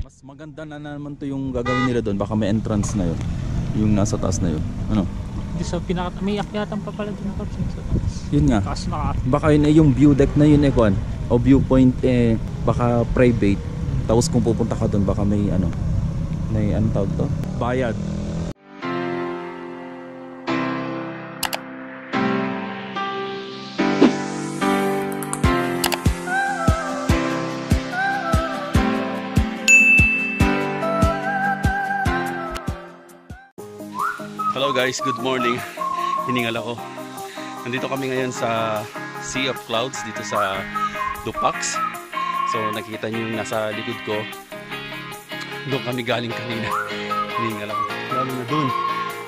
Mas maganda na naman to yung gagawin nila doon. Baka may entrance na yun. Yung nasa taas na yun. Ano? Di sa pinaka may akyatan pa pala din Pops sa taas. Yun nga. Taas na. Baka yun yung view deck na yun Kwan. O viewpoint baka private. Tapos kung pupunta ka doon baka may ano. May anong tawag to? Bayad. Hello guys, good morning. Hiningal ako. Nandito kami ngayon sa Sea of Clouds dito sa Dupax. So nakikita niyo yung nasa likod ko. Doon kami galing kanina. Hiningal ako. Lalo na doon.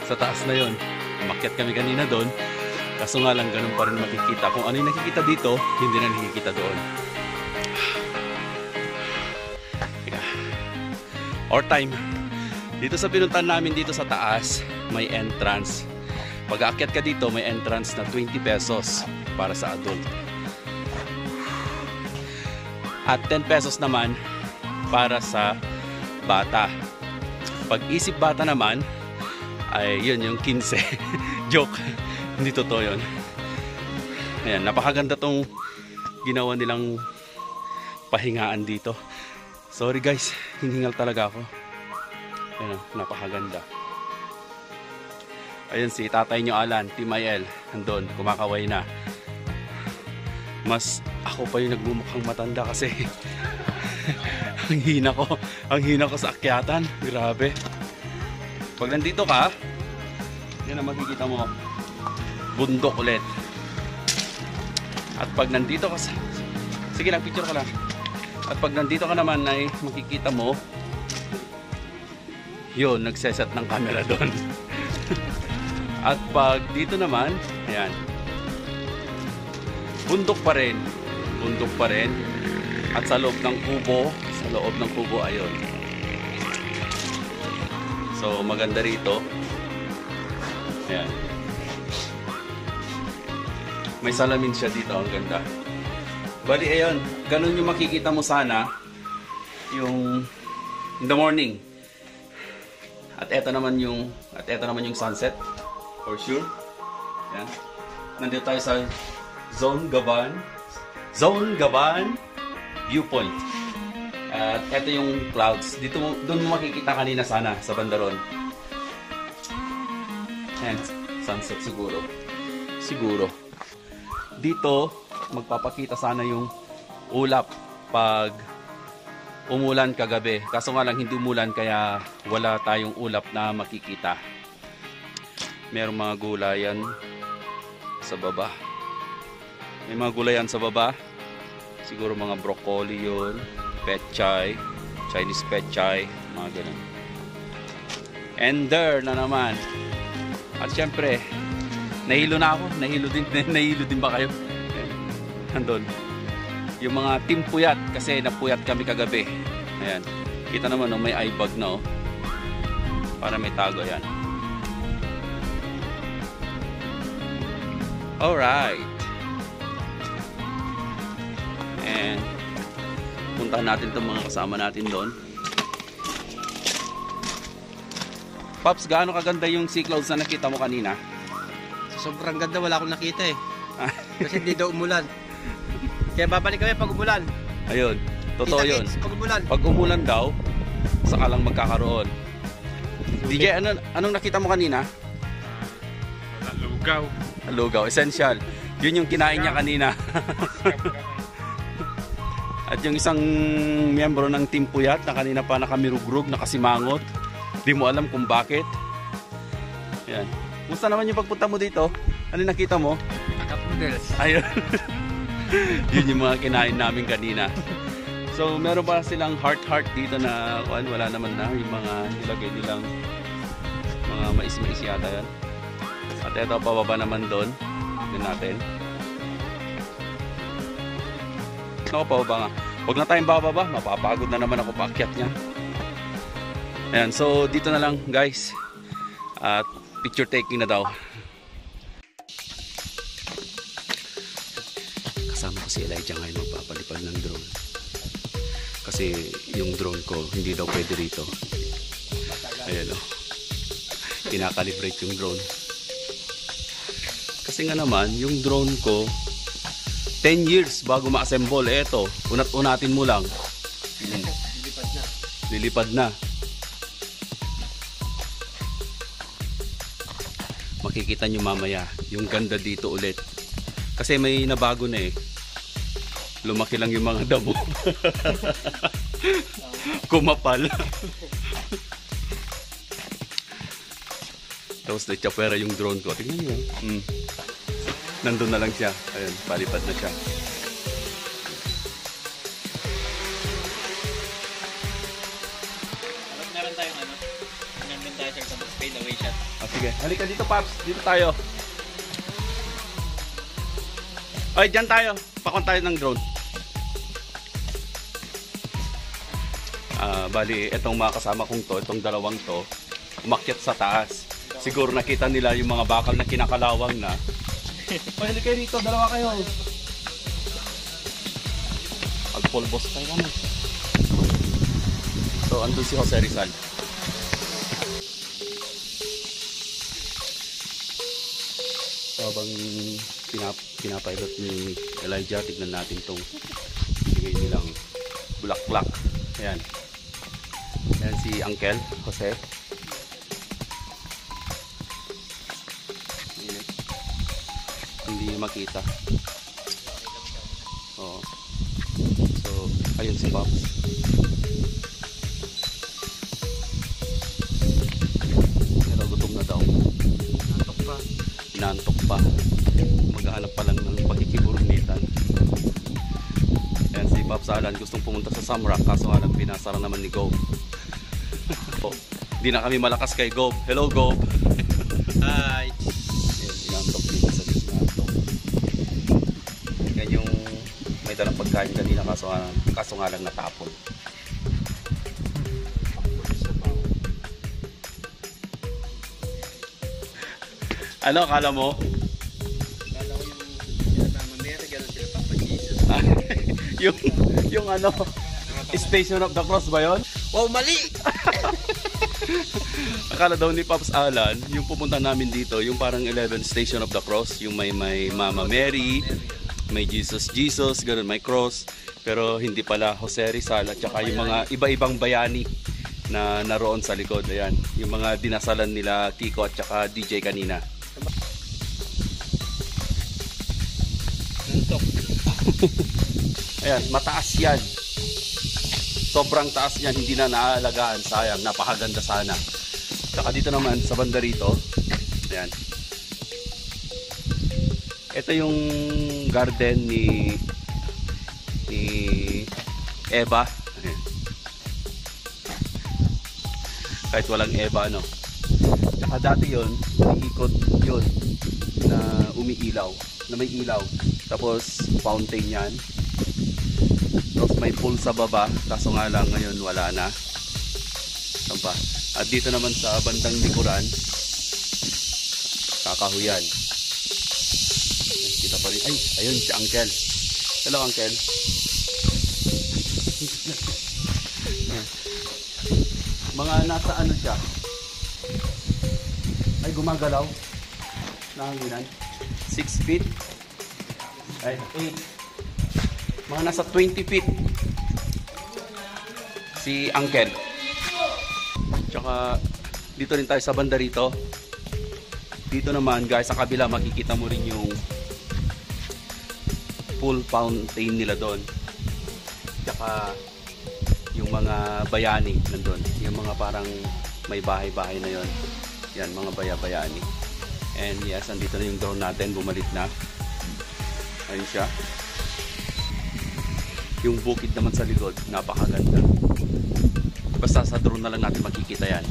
Sa taas na yon. Umakyat kami kanina doon. Kaso nga lang ganun pa rin makikita. Kung ano yung nakikita dito, hindi na nakikita doon. Or time. Dito sa pinuntahan namin dito sa taas, may entrance. Pag aakyat ka dito, may entrance na 20 pesos para sa adult. At 10 pesos naman para sa bata. Pag isip bata naman, ay yun yung 15. Joke. Hindi totoo yun. Ayan, napakaganda tong ginawa nilang pahingaan dito. Sorry guys, hiningal talaga ako. Ayan, napakaganda. Ayun si tatay nyo Alan, Timayel, andun, kumakaway na. Mas ako pa yung nagmumukhang matanda kasi ang hina ko sa akyatan. Grabe. Pag nandito ka, yan ang makikita mo, bundok ulit. At pag nandito ka sa, sige lang, picture ka lang. At pag nandito ka naman ay makikita mo, yun, nagseset ng camera doon. At pag dito naman, ayan, bundok pa rin. Bundok pa rin. At sa loob ng kubo, ayun. So, maganda rito. Ayan. May salamin siya dito, ang ganda. Bali, ayun, ganun yung makikita mo sana yung in the morning. At eto naman yung sunset. For sure. Yan. Nandito tayo sa Zone Gaban Viewpoint. At eto yung clouds. Doon mo makikita kanina sana sa bandaron. Yan. Sunset siguro. Dito magpapakita sana yung ulap pag umulan kagabi. Kaso nga lang hindi umulan kaya wala tayong ulap na makikita. Merong mga gulayan sa baba. May mga gulayan sa baba. Siguro mga broccoli yun. Pechay. Chinese pechay. Mga ganun. And there na naman. At syempre, nahilo na ako. Nahilo din ba kayo? Andun. Yung mga team puyat. Kasi napuyat kami kagabi. Ayan. Kita naman may eye bag na para may tago yan. Alright. And puntahan natin itong mga kasama natin doon. Pops, gaano kaganda yung sea clouds na nakita mo kanina? Sobrang ganda, wala akong nakita eh. Kasi hindi daw umulan. Kaya babalik kami pag umulan. Ayun, totoo yun. Pag umulan. Pag umulan daw, saka lang magkakaroon. DJ, anong nakita mo kanina? Lugaw. Lugaw, essential. Yun yung kinain niya kanina. At yung isang miyembro ng Team Puyat na kanina pa nakamirugrug, nakasimangot. Di mo alam kung bakit. Yan. Musta naman yung pagpunta mo dito? Ano nakita mo? Kapudels. Ayun. Yun yung mga kinain namin kanina. So meron pa silang heart dito na wala naman na. Yung mga nilagay nilang mga mais yata yan. At ito, pababa naman doon. Tignan natin. Ako, pababa nga. Huwag na tayong bababa. Mapapagod na naman ako paakyat niya. Ayan, so dito na lang guys. At picture taking na daw. Kasama ko si Elijah ngayon magpapalipad ng drone. Kasi kasi yung drone ko hindi daw pwede rito. Ayan o, kinakalibrate yung drone kasi nga naman yung drone ko 10 years bago ma-assemble. Eto, unat-unatin mo lang. Lilipad na. Makikita nyo mamaya yung ganda dito ulit. Kasi may nabago na eh. Lumaki lang yung mga damo. Kumapal. Tapos na-chapera yung drone ko. Tingnan nyo. Nandun na lang siya. Ayun, palipad na siya. Meron tayong ano? Meron tayo sa fade away shot. Sige, halika dito Paps. Dito tayo. Ay, dyan tayo. Pakon tayo ng drone. Bali, itong mga kasama kong to, itong dalawang to, umakyat sa taas. Siguro nakita nila yung mga bakal na kinakalawang na. Pwede kayo rito, dalawa kayo. Alpolbos tayo kami. So, andun si Jose Rizal. So, habang pinapilot ni Elijah, tignan natin itong bigay nilang bulaklak. Ayan. Ayan si Uncle Jose. Hindi makita. Oo. So, ayun si Pops. Pero gutom na daw. Nantok pa. Nantok pa. Maghahanap pa lang ng pagkikiburnitan. Ayan si Pops Alan. Gustong pumunta sa Samrak. Kaso nga lang pinasara naman ni Gob. Oh, hindi na kami malakas kay Gob. Hello Gob. Hi. Nantok dito sa nantok. Yan yung may dalang pagkain kanina kaso nga lang natapon. Ano akala mo? Kala ko yung mamaya gano'n sila Papa Jesus. yung ano, Station of the Cross ba yun? Wow, mali! Akala daw ni Pops Alan, yung pupunta namin dito, yung parang 11 Station of the Cross, yung may Mama Mary, may Jesus, gano'n, may cross. Pero hindi pala, Jose Rizal at saka yung mga iba-ibang bayani na naroon sa likod. Ayan, yung mga dinasalan nila Kiko at saka DJ kanina. Nantok. Ayan, mataas yan. Sobrang taas yan, hindi na naaalagaan. Sayang, napakaganda sana. Saka dito naman, sa banda rito. Ayan. Ito yung garden ni Eva. Ayan. Kahit walang Eva, no? Saka dati yun, ikot yun na umiilaw, na may ilaw. Tapos, fountain yan. Tapos may pool sa baba, kaso nga lang ngayon wala na. Samba. At dito naman sa bandang likuran, kakahuyan. Kita pa rin. Ay, ayun si Uncle. Hello Uncle. Mga nasa ano siya? Ay, gumagalaw. Nahanginan. 6 feet. Ay, 8. Mga nasa 20 feet si Uncle. Tsaka dito rin tayo sa banda rito. Dito naman guys, sa kabila makikita mo rin yung pool fountain nila doon. Tsaka yung mga bayani nandun. Yung mga parang may bahay-bahay na yon. Yan, mga bayani. And yes, andito na yung drone natin. Bumalik na. Ayun siya. Yung bukid naman sa likod, napakaganda. Basta sa drone na lang natin makikita yan.